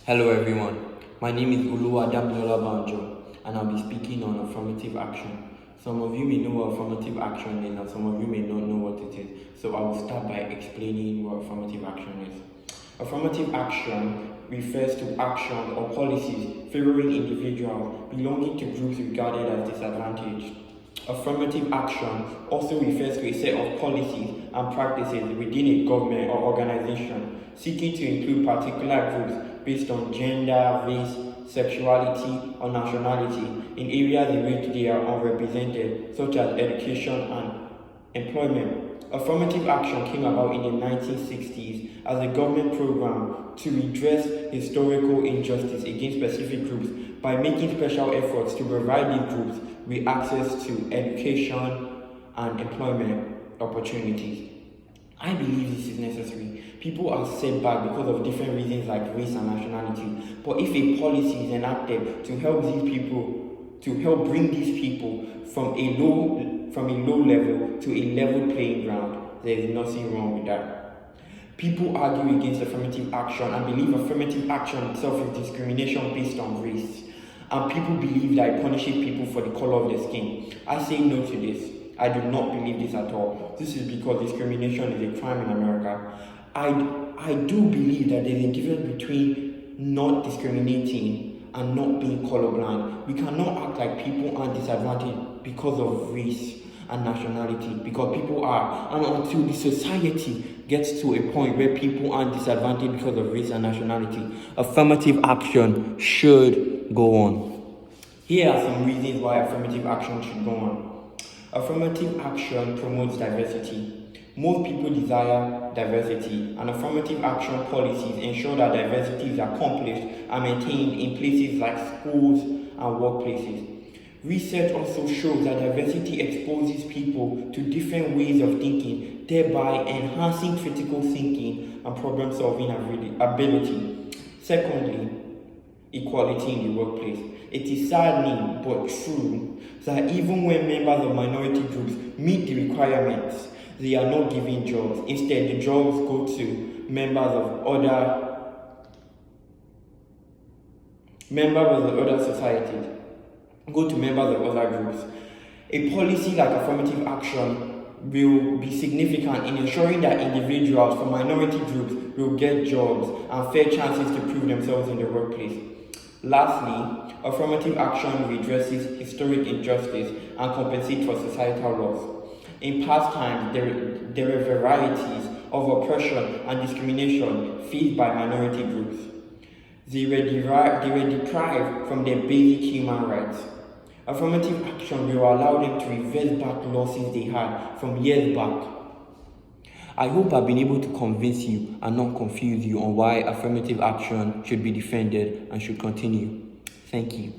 Hello everyone, my name is Oluwadamilola Banjo and I'll be speaking on affirmative action. Some of you may know what affirmative action is and some of you may not know what it is. So I will start by explaining what affirmative action is. Affirmative action refers to action or policies favoring individuals belonging to groups regarded as disadvantaged. Affirmative action also refers to a set of policies and practices within a government or organization seeking to include particular groups based on gender, race, sexuality, or nationality in areas in which they are unrepresented, such as education and employment. Affirmative action came about in the 1960s as a government program to redress historical injustice against specific groups by making special efforts to provide these groups with access to education and employment opportunities. I believe this is necessary. People are set back because of different reasons like race and nationality. But if a policy is enacted to help bring these people from a low level to a level playing ground, there is nothing wrong with that. People argue against affirmative action and believe affirmative action itself is discrimination based on race. And people believe that it punishes people for the color of their skin. I say no to this. I do not believe this at all. This is because discrimination is a crime in America. I do believe that there is a difference between not discriminating and not being colorblind. We cannot act like people aren't disadvantaged because of race and nationality, because people are. And until the society gets to a point where people aren't disadvantaged because of race and nationality, affirmative action should go on. Here are some reasons why affirmative action should go on. Affirmative action promotes diversity. Most people desire diversity, and affirmative action policies ensure that diversity is accomplished and maintained in places like schools and workplaces. Research also shows that diversity exposes people to different ways of thinking, thereby enhancing critical thinking and problem-solving ability. Secondly, equality in the workplace. It is saddening but true that even when members of minority groups meet the requirements, they are not given jobs. Instead, the jobs go to members of other societies, go to members of other groups. A policy like affirmative action will be significant in ensuring that individuals from minority groups will get jobs and fair chances to prove themselves in the workplace. Lastly, affirmative action redresses historic injustice and compensates for societal loss. In past times, there were varieties of oppression and discrimination faced by minority groups. They were deprived from their basic human rights. Affirmative action will allow them to reverse back losses they had from years back. I hope I've been able to convince you and not confuse you on why affirmative action should be defended and should continue. Thank you.